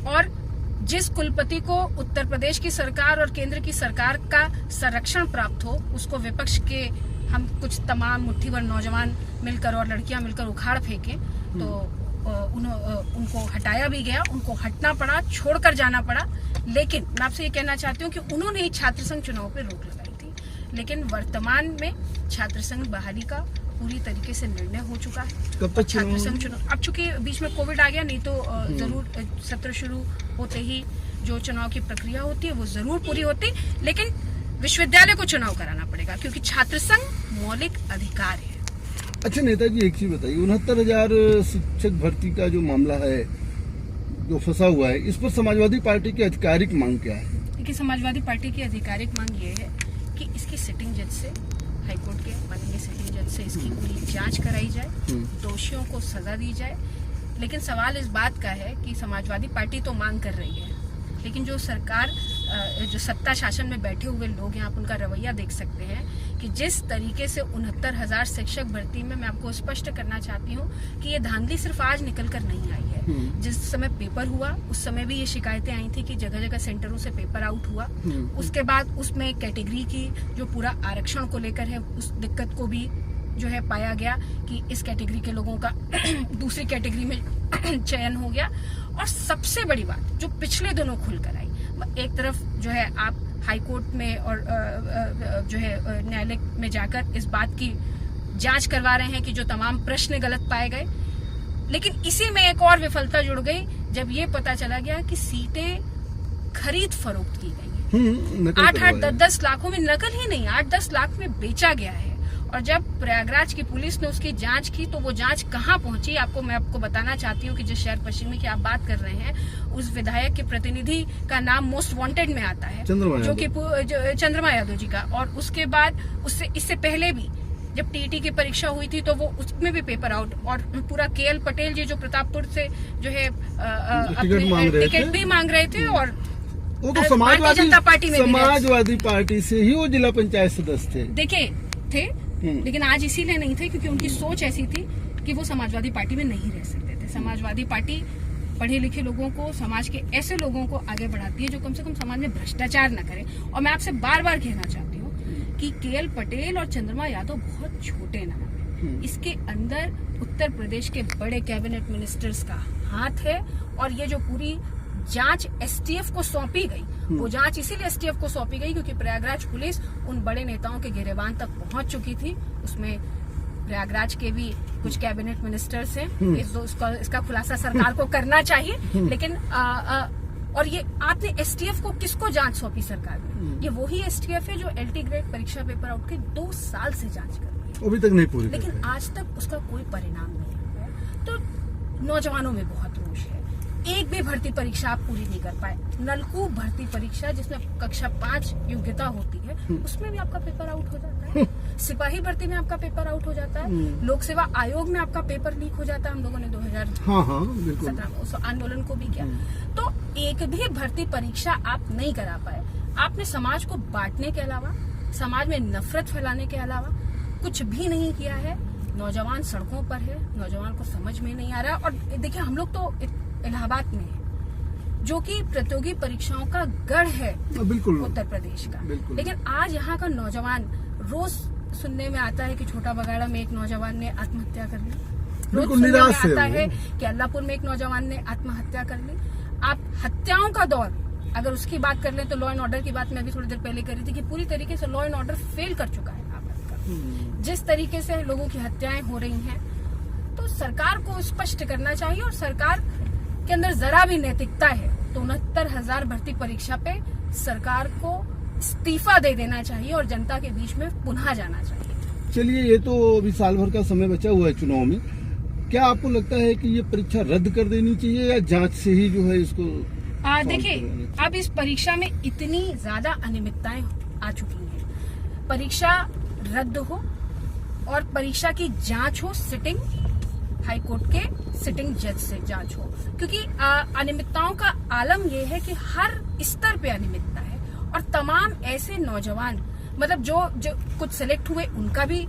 और जिस कुलपति को उत्तर प्रदेश की सरकार और केंद्र की सरकार का संरक्षण प्राप्त हो, उसको विपक्ष के हम कुछ तमाम मुट्ठी भर नौजवान मिलकर और लड़कियां मिलकर उखाड़ फेंके, तो उनको हटाया भी गया, उनको हटना पड़ा, छोड़कर जाना पड़ा। लेकिन मैं आपसे ये कहना चाहती हूँ कि उन्होंने ही छात्र संघ चुनाव पे रोक लगाई थी, लेकिन वर्तमान में छात्र संघ बहाली का पूरी तरीके से निर्णय हो चुका है। कब तक छात्र संघ चुनाव, अब चूंकि बीच में कोविड आ गया, नहीं तो जरूर सत्र शुरू होते ही जो चुनाव की प्रक्रिया होती है वो जरूर पूरी होती, लेकिन विश्वविद्यालय को चुनाव कराना पड़ेगा क्योंकि छात्र संघ मौलिक अधिकार है। अच्छा नेताजी, एक चीज बताइए, 69,000 शिक्षक भर्ती का जो मामला है, जो फंसा हुआ है, इस पर समाजवादी पार्टी की आधिकारिक मांग क्या है? देखिए, समाजवादी पार्टी की आधिकारिक मांग ये है कि इसकी सिटिंग जज से, हाईकोर्ट के माननीय सिटिंग जज से इसकी पूरी जांच कराई जाए, दोषियों को सजा दी जाए। लेकिन सवाल इस बात का है कि समाजवादी पार्टी तो मांग कर रही है, लेकिन जो सरकार, जो सत्ता शासन में बैठे हुए लोग हैं, आप उनका रवैया देख सकते हैं कि जिस तरीके से 69,000 शिक्षक भर्ती में, मैं आपको स्पष्ट करना चाहती हूँ कि ये धांधली सिर्फ आज निकल कर नहीं आई है। जिस समय पेपर हुआ उस समय भी ये शिकायतें आई थी कि जगह जगह सेंटरों से पेपर आउट हुआ। उसके बाद उसमें कैटेगरी की जो पूरा आरक्षण को लेकर है, उस दिक्कत को भी जो है पाया गया कि इस कैटेगरी के लोगों का दूसरी कैटेगरी में चयन हो गया। और सबसे बड़ी बात जो पिछले दिनों खुलकर आई, एक तरफ जो है आप हाई कोर्ट में और जो है न्यायालय में जाकर इस बात की जांच करवा रहे हैं कि जो तमाम प्रश्न गलत पाए गए, लेकिन इसी में एक और विफलता जुड़ गई जब ये पता चला गया कि सीटें खरीद फरोख्त की गई, 8-8, 10-10 लाखों में, नकल ही नहीं, 8-10 लाख में बेचा गया है। और जब प्रयागराज की पुलिस ने उसकी जांच की तो वो जांच कहाँ पहुंची, मैं आपको बताना चाहती हूँ कि जिस शहर पश्चिमी की आप बात कर रहे हैं, उस विधायक के प्रतिनिधि का नाम मोस्ट वांटेड में आता है, जो कि चंद्रमा यादव जी का। और उसके बाद इससे पहले भी जब टीईटी की परीक्षा हुई थी तो वो उसमें भी पेपर आउट, और पूरा केएल पटेल जी जो प्रतापपुर से जो है टिकट भी मांग रहे थे, और वो तो भारतीय जनता पार्टी में समाजवादी पार्टी से ही वो जिला पंचायत सदस्य थे। देखिए थे, लेकिन आज इसीलिए नहीं थे क्योंकि उनकी सोच ऐसी थी कि वो समाजवादी पार्टी में नहीं रह सकते थे। समाजवादी पार्टी पढ़े लिखे लोगों को, समाज के ऐसे लोगों को आगे बढ़ाती है जो कम से कम समाज में भ्रष्टाचार न करें। और मैं आपसे बार बार कहना चाहती हूँ कि केएल पटेल और चंद्रमा यादव बहुत छोटे नाम है, इसके अंदर उत्तर प्रदेश के बड़े कैबिनेट मिनिस्टर्स का हाथ है। और ये जो पूरी जांच एसटीएफ को सौंपी गई, वो जांच इसीलिए एसटीएफ को सौंपी गई क्योंकि प्रयागराज पुलिस उन बड़े नेताओं के गिरेबान तक पहुंच चुकी थी। उसमें प्रयागराज के भी कुछ कैबिनेट मिनिस्टर्स हैं, इसका खुलासा सरकार को करना चाहिए। लेकिन और ये आपने एसटीएफ को किसको जांच सौंपी सरकार ने? ये वही एसटीएफ है जो एलटी ग्रेड परीक्षा पेपर आउट के 2 साल से जांच कर रही है, अभी तक नहीं पूरी, लेकिन आज तक उसका कोई परिणाम नहीं है। तो नौजवानों में बहुत रोष है, एक भी भर्ती परीक्षा आप पूरी नहीं कर पाए। नलकूप भर्ती परीक्षा जिसमें कक्षा 5 योग्यता होती है, उसमें भी आपका पेपर आउट हो जाता है। सिपाही भर्ती में आपका पेपर आउट हो जाता है। लोक सेवा आयोग में आपका पेपर लीक हो जाता है। हम लोगों ने 2017 में उस आंदोलन को भी किया। तो एक भी भर्ती परीक्षा आप नहीं करा पाए। आपने समाज को बांटने के अलावा, समाज में नफरत फैलाने के अलावा कुछ भी नहीं किया है। नौजवान सड़कों पर है, नौजवान को समझ में नहीं आ रहा। और देखिए, हम लोग तो इलाहाबाद में है जो कि प्रतियोगी परीक्षाओं का गढ़ है, बिल्कुल उत्तर प्रदेश का, लेकिन आज यहाँ का नौजवान, रोज सुनने में आता है कि छोटा बगाड़ा में एक नौजवान ने आत्महत्या कर ली, रोज सुनने में आता है कि अल्लाहपुर में एक नौजवान ने आत्महत्या कर ली। आप हत्याओं का दौर अगर उसकी बात कर लें तो लॉ एंड ऑर्डर की बात मैं भी थोड़ी देर पहले कर रही थी कि पूरी तरीके से लॉ एंड ऑर्डर फेल कर चुका है भारत का। जिस तरीके से लोगों की हत्याएं हो रही हैं, तो सरकार को स्पष्ट करना चाहिए, और सरकार के अंदर जरा भी नैतिकता है तो 69,000 भर्ती परीक्षा पे सरकार को इस्तीफा दे देना चाहिए और जनता के बीच में पुनः जाना चाहिए। चलिए, ये तो अभी साल भर का समय बचा हुआ है चुनाव में, क्या आपको लगता है कि ये परीक्षा रद्द कर देनी चाहिए या जांच से ही जो है इसको? देखिए, अब इस परीक्षा में इतनी ज्यादा अनियमितताएं आ चुकी हैं। परीक्षा रद्द हो और परीक्षा की जांच हो, सिटिंग हाई कोर्ट के सिटिंग जज से जांच हो, क्योंकि अनियमितताओं का आलम यह है कि हर स्तर पे अनियमितता है। और तमाम ऐसे नौजवान, मतलब जो कुछ सिलेक्ट हुए उनका भी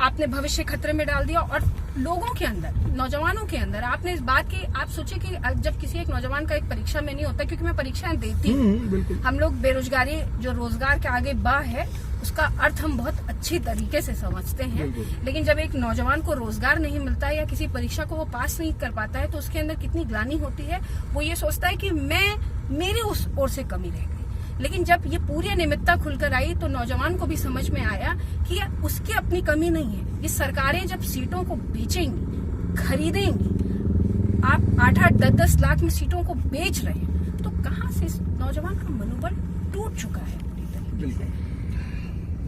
आपने भविष्य खतरे में डाल दिया और लोगों के अंदर, नौजवानों के अंदर आपने इस बात की, आप सोचिए कि जब किसी एक नौजवान का एक परीक्षा में नहीं होता, क्योंकि मैं परीक्षाएं देती हूँ, हम लोग बेरोजगारी जो रोजगार के आगे बाह है उसका अर्थ हम बहुत अच्छी तरीके से समझते हैं, लेकिन जब एक नौजवान को रोजगार नहीं मिलता है या किसी परीक्षा को वो पास नहीं कर पाता है तो उसके अंदर कितनी ग्लानि होती है। वो ये सोचता है कि मेरी उस ओर से कमी रह गई। लेकिन जब ये पूरी अनियमितता खुलकर आई तो नौजवान को भी समझ में आया कि उसकी अपनी कमी नहीं है। ये सरकारें जब सीटों को बेचेंगी, खरीदेंगी, आप 8-8, 10-10 लाख में सीटों को बेच रहे हैं, तो कहाँ से इस नौजवान का मनोबल टूट चुका है पूरी तरीके से।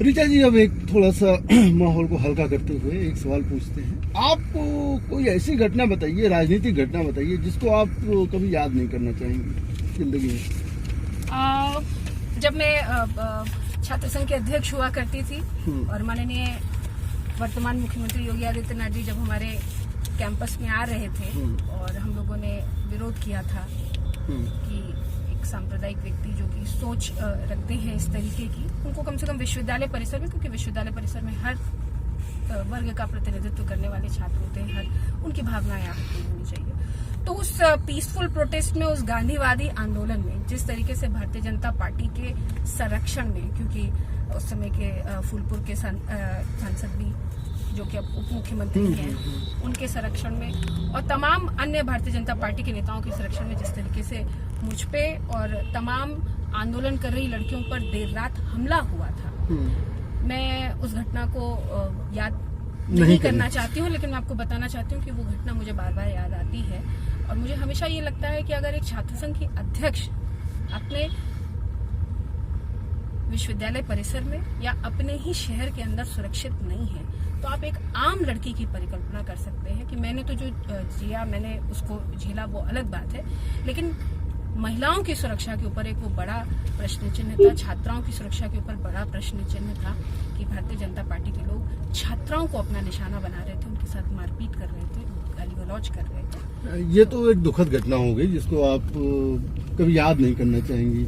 ऋचा जी, अब एक थोड़ा सा माहौल को हल्का करते हुए एक सवाल पूछते हैं। आपको कोई ऐसी घटना बताइए, राजनीतिक घटना बताइए, जिसको आप कभी याद नहीं करना चाहेंगे जिंदगी में। जब मैं छात्र संघ के अध्यक्ष हुआ करती थी और माननीय वर्तमान मुख्यमंत्री योगी आदित्यनाथ जी जब हमारे कैंपस में आ रहे थे और हम लोगों ने विरोध किया था कि एक सांप्रदायिक व्यक्ति जो कि सोच रखते हैं इस तरीके की, उनको कम से कम विश्वविद्यालय परिसर में, क्योंकि विश्वविद्यालय परिसर में हर वर्ग का प्रतिनिधित्व करने वाले छात्र होते हैं, हर उनकी भावनाएं आपको होनी चाहिए। तो उस पीसफुल प्रोटेस्ट में, उस गांधीवादी आंदोलन में जिस तरीके से भारतीय जनता पार्टी के संरक्षण में, क्योंकि उस समय के फूलपुर के सांसद भी जो कि अब उप मुख्यमंत्री हैं, उनके संरक्षण में और तमाम अन्य भारतीय जनता पार्टी के नेताओं के संरक्षण में जिस तरीके से मुझ पे और तमाम आंदोलन कर रही लड़कियों पर देर रात हमला हुआ था, मैं उस घटना को याद नहीं करना चाहती हूँ, लेकिन मैं आपको बताना चाहती हूँ कि वो घटना मुझे बार बार याद आती है। और मुझे हमेशा ये लगता है कि अगर एक छात्र संघ की अध्यक्ष अपने विश्वविद्यालय परिसर में या अपने ही शहर के अंदर सुरक्षित नहीं है, तो आप एक आम लड़की की परिकल्पना कर सकते हैं कि मैंने तो जो जिया, मैंने उसको झेला, वो अलग बात है, लेकिन महिलाओं की सुरक्षा के ऊपर एक वो बड़ा प्रश्न चिन्ह था, छात्राओं की सुरक्षा के ऊपर बड़ा प्रश्न चिन्ह था कि भारतीय जनता पार्टी के लोग छात्राओं को अपना निशाना बना रहे थे, उनके साथ मारपीट कर रहे थे, गाली गलौज कर रहे थे। ये तो एक दुखद घटना हो गई जिसको आप कभी याद नहीं करना चाहेंगी।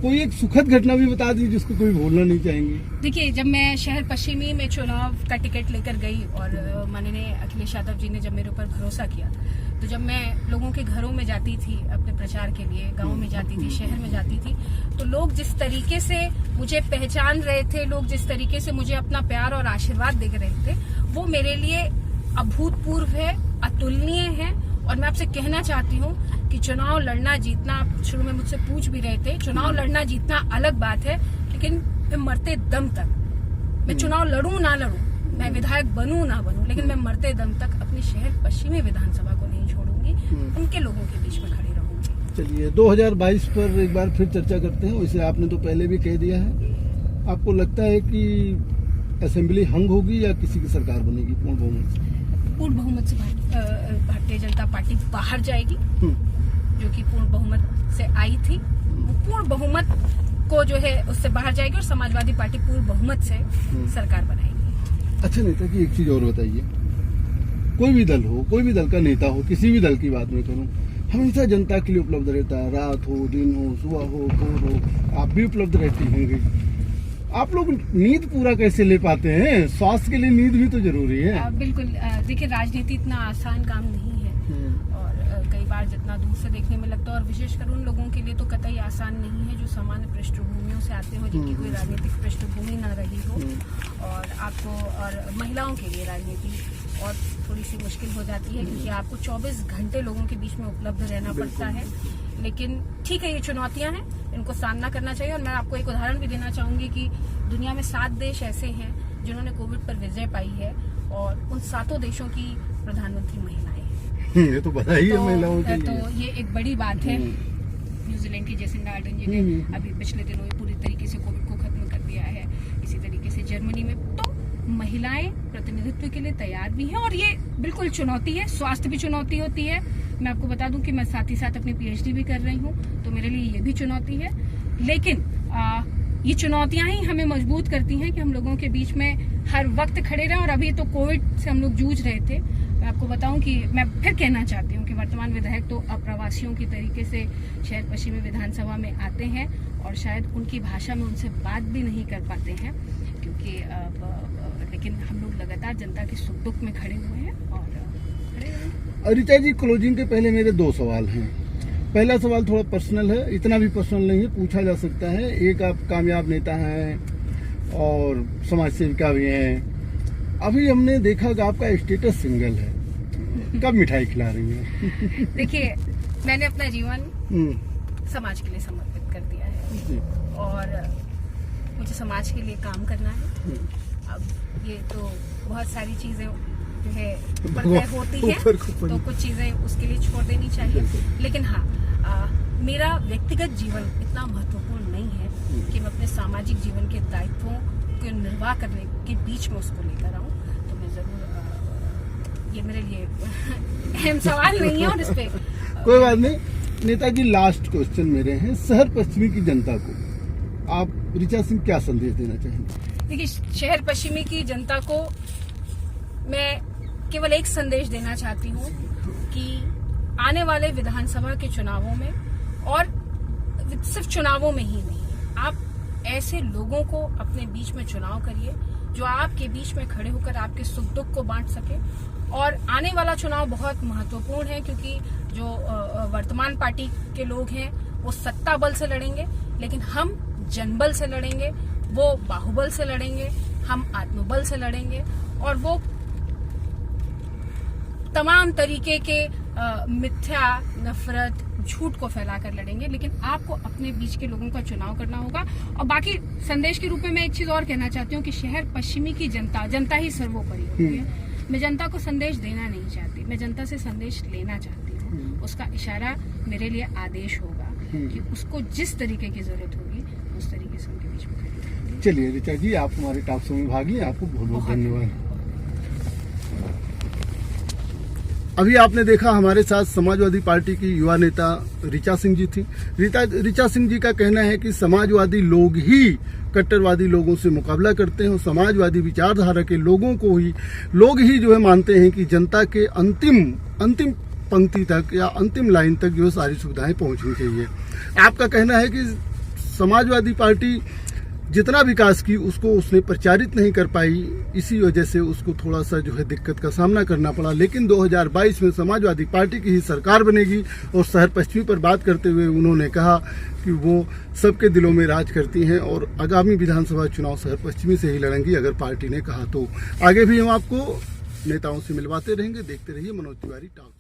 कोई एक सुखद घटना भी बता दी जिसको कोई भूलना नहीं चाहेंगी। देखिए, जब मैं शहर पश्चिमी में चुनाव का टिकट लेकर गई और माननीय अखिलेश यादव जी ने जब मेरे ऊपर भरोसा किया, तो जब मैं लोगों के घरों में जाती थी अपने प्रचार के लिए, गाँव में जाती थी, शहर में जाती थी, तो लोग जिस तरीके से मुझे पहचान रहे थे, लोग जिस तरीके से मुझे अपना प्यार और आशीर्वाद दे रहे थे, वो मेरे लिए अभूतपूर्व है, अतुलनीय है। और मैं आपसे कहना चाहती हूँ कि चुनाव लड़ना जीतना, आप शुरू में मुझसे पूछ भी रहे थे, चुनाव लड़ना जीतना अलग बात है, लेकिन मैं मरते दम तक, मैं चुनाव लड़ूं ना लड़ूं, मैं विधायक बनूं ना बनूं, लेकिन मैं मरते दम तक अपनी शहर पश्चिमी विधानसभा को नहीं छोड़ूंगी, उनके लोगों के बीच में खड़ी रहूंगी। चलिए, 2022 पर एक बार फिर चर्चा करते हैं। वैसे आपने तो पहले भी कह दिया है, आपको लगता है कि असेंबली हंग होगी या किसी की सरकार बनेगी पूर्ण बहुमत से? पूर्ण बहुमत से भारतीय जनता पार्टी बाहर जाएगी, जो कि पूर्ण बहुमत से आई थी, वो पूर्ण बहुमत को जो है उससे बाहर जाएगी और समाजवादी पार्टी पूर्ण बहुमत से सरकार बनाएगी। अच्छा नेता जी, एक चीज और बताइए, कोई भी दल हो, कोई भी दल का नेता हो, किसी भी दल की बात मैं करूं, हमेशा जनता के लिए उपलब्ध रहता है, रात हो, दिन हो, सुबह हो, भोर हो, आप भी उपलब्ध रहती होंगी। आप लोग नींद पूरा कैसे ले पाते हैं? स्वास्थ्य के लिए नींद भी तो जरूरी है। बिल्कुल, देखिए, राजनीति इतना आसान काम नहीं है और कई बार जितना दूर से देखने में लगता है, और विशेषकर उन लोगों के लिए तो कतई आसान नहीं है जो सामान्य पृष्ठभूमियों से आते हो, जिनकी कोई राजनीतिक पृष्ठभूमि ना रही हो, और आपको और महिलाओं के लिए राजनीति और थोड़ी सी मुश्किल हो जाती है, क्योंकि आपको 24 घंटे लोगों के बीच में उपलब्ध रहना पड़ता है। लेकिन ठीक है, ये चुनौतियां हैं, इनको सामना करना चाहिए। और मैं आपको एक उदाहरण भी देना चाहूंगी कि दुनिया में 7 देश ऐसे हैं जिन्होंने कोविड पर विजय पाई है, और उन 7 देशों की प्रधानमंत्री महिलाएं हैं। ये तो बधाई है महिलाओं के लिए। तो ये एक बड़ी बात है। न्यूजीलैंड की जेसिंडा आर्डर्न जी ने अभी पिछले दिनों में पूरी तरीके से कोविड को खत्म कर दिया है। इसी तरीके से जर्मनी में तो महिलाएं प्रतिनिधित्व के लिए तैयार भी हैं, और ये बिल्कुल चुनौती है। स्वास्थ्य भी चुनौती होती है। मैं आपको बता दूं कि मैं साथ ही साथ अपनी पीएचडी भी कर रही हूं, तो मेरे लिए ये भी चुनौती है। लेकिन ये चुनौतियां ही हमें मजबूत करती हैं कि हम लोगों के बीच में हर वक्त खड़े रहें। और अभी तो कोविड से हम लोग जूझ रहे थे। मैं आपको बताऊं कि मैं फिर कहना चाहती हूं कि वर्तमान विधायक तो अप्रवासियों की तरीके से शहर पश्चिमी विधानसभा में आते हैं, और शायद उनकी भाषा में उनसे बात भी नहीं कर पाते हैं, क्योंकि लेकिन हम लोग लगातार जनता के सुख दुख में खड़े हुए हैं और खड़े रहेंगे। ऋचा जी, क्लोजिंग के पहले मेरे 2 सवाल हैं। पहला सवाल थोड़ा पर्सनल है, इतना भी पर्सनल नहीं है, पूछा जा सकता है। एक, आप कामयाब नेता हैं और समाज सेविका भी हैं। अभी हमने देखा कि आपका स्टेटस सिंगल है, कब मिठाई खिला रही हैं? देखिए, मैंने अपना जीवन समाज के लिए समर्पित कर दिया है और मुझे समाज के लिए काम करना है। अब ये तो बहुत सारी चीजें जो है ऊपर तय होती हैं, तो कुछ चीजें उसके लिए छोड़ देनी चाहिए। लेकिन हाँ, मेरा व्यक्तिगत जीवन इतना महत्वपूर्ण नहीं है कि मैं अपने सामाजिक जीवन के दायित्वों को निर्वाह करने के बीच में उसको लेकर आऊं। तो मैं जरूर, ये मेरे लिए अहम सवाल नहीं है और इस पे कोई बात नहीं। नेताजी, लास्ट क्वेश्चन मेरे हैं, शहर पश्चिमी की जनता को आप ऋचा सिंह क्या संदेश देना चाहेंगे? देखिए, शहर पश्चिमी की जनता को मैं केवल एक संदेश देना चाहती हूँ कि आने वाले विधानसभा के चुनावों में, और सिर्फ चुनावों में ही नहीं, आप ऐसे लोगों को अपने बीच में चुनाव करिए जो आपके बीच में खड़े होकर आपके सुख दुख को बांट सके। और आने वाला चुनाव बहुत महत्वपूर्ण है, क्योंकि जो वर्तमान पार्टी के लोग हैं वो सत्ता बल से लड़ेंगे, लेकिन हम जनबल से लड़ेंगे, वो बाहुबल से लड़ेंगे, हम आत्मबल से लड़ेंगे और वो तमाम तरीके के मिथ्या, नफरत, झूठ को फैलाकर लड़ेंगे। लेकिन आपको अपने बीच के लोगों का चुनाव करना होगा। और बाकी संदेश के रूप में मैं एक चीज और कहना चाहती हूँ कि शहर पश्चिमी की जनता ही सर्वोपरि होती है। मैं जनता को संदेश देना नहीं चाहती, मैं जनता से संदेश लेना चाहती हूँ। उसका इशारा मेरे लिए आदेश होगा कि उसको जिस तरीके की जरूरत होगी उस तरीके से उनके बीच में खड़ी रहेंगे। चलिए ऋचा जी, आप हमारे टॉक शो में भाग लिए, आपको बहुत बहुत धन्यवाद। अभी आपने देखा हमारे साथ समाजवादी पार्टी की युवा नेता ऋचा सिंह जी थी। ऋचा सिंह जी का कहना है कि समाजवादी लोग ही कट्टरवादी लोगों से मुकाबला करते हैं और समाजवादी विचारधारा के लोग ही जो है मानते हैं कि जनता के अंतिम पंक्ति तक या अंतिम लाइन तक जो सारी सुविधाएं पहुंचनी चाहिए। आपका कहना है कि समाजवादी पार्टी जितना विकास की उसको उसने प्रचारित नहीं कर पाई, इसी वजह से उसको थोड़ा सा जो है दिक्कत का सामना करना पड़ा। लेकिन 2022 में समाजवादी पार्टी की ही सरकार बनेगी। और शहर पश्चिमी पर बात करते हुए उन्होंने कहा कि वो सबके दिलों में राज करती हैं और आगामी विधानसभा चुनाव शहर पश्चिमी से ही लड़ेंगी अगर पार्टी ने कहा तो। आगे भी हम आपको नेताओं से मिलवाते रहेंगे। देखते रहिए मनोज तिवारी टॉक।